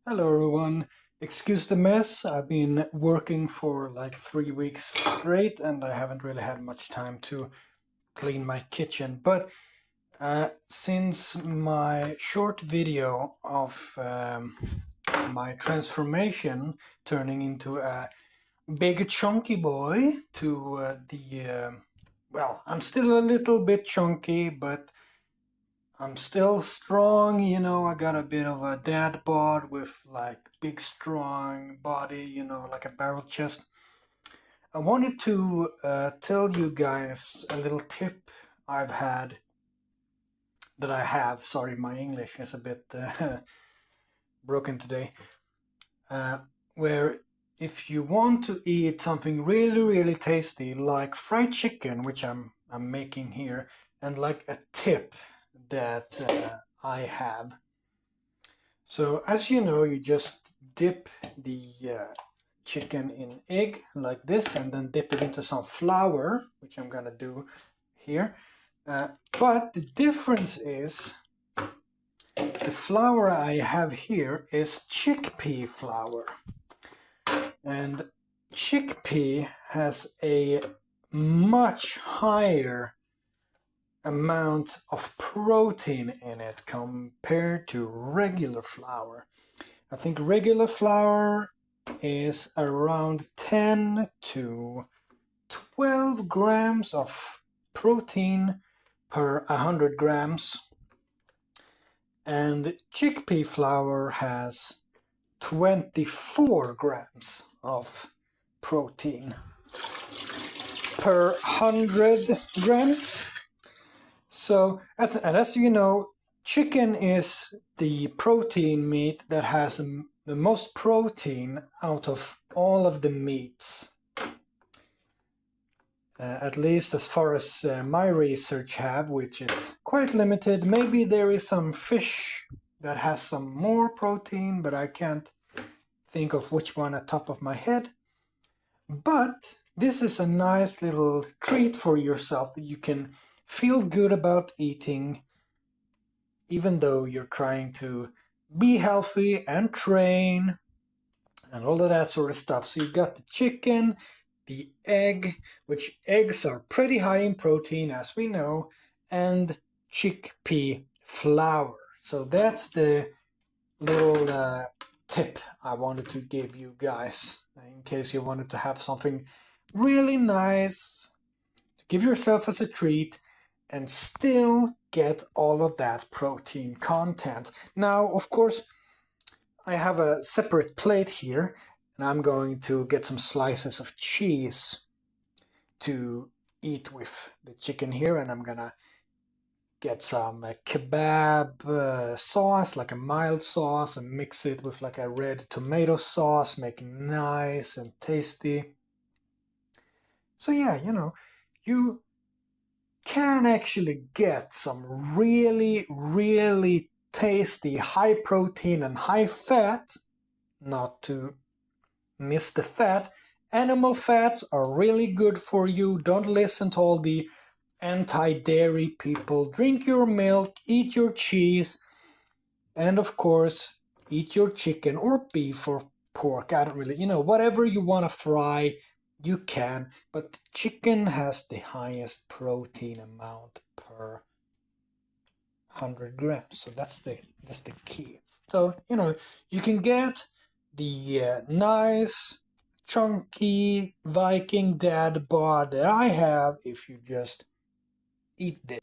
Hello everyone. Excuse the mess. I've been working for like 3 weeks straight and I haven't really had much time to clean my kitchen. But since my short video of my transformation turning into a big chunky boy to well, I'm still a little bit chunky, but I'm still strong, I got a bit of a dad bod with like big strong body, like a barrel chest. I wanted to tell you guys a little tip I've had that I have. Sorry, my English is a bit broken today. Where if you want to eat something really, really tasty like fried chicken, which I'm making here, and like a tip that I have. So as you know, you just dip the chicken in egg like this and then dip it into some flour, which I'm gonna do here. But the difference is the flour I have here is chickpea flour. And chickpea has a much higher amount of protein in it compared to regular flour. I think regular flour is around 10 to 12 grams of protein per 100 grams, and chickpea flour has 24 grams of protein per 100 grams. So, as you know, chicken is the protein meat that has the most protein out of all of the meats. At least as far as my research have, which is quite limited. Maybe there is some fish that has some more protein, but I can't think of which one at top of my head. But this is a nice little treat for yourself that you can feel good about eating, even though you're trying to be healthy and train and all of that sort of stuff. So you've got the chicken, the egg, which eggs are pretty high in protein, as we know, and chickpea flour. So that's the little tip I wanted to give you guys, in case you wanted to have something really nice to give yourself as a treat and still get all of that protein content. Now, of course, I have a separate plate here, and I'm going to get some slices of cheese to eat with the chicken here, and I'm gonna get some kebab sauce, like a mild sauce, and mix it with like a red tomato sauce, make it nice and tasty. So yeah, you can actually get some really, really tasty, high protein and high fat, not to miss the fat. Animal fats are really good for you. Don't listen to all the anti-dairy people. Drink your milk, eat your cheese, and of course, eat your chicken or beef or pork. I don't really, whatever you want to fry, you can, but chicken has the highest protein amount per 100 grams. So that's the key. So, you can get the nice, chunky Viking dad bod that I have if you just eat this.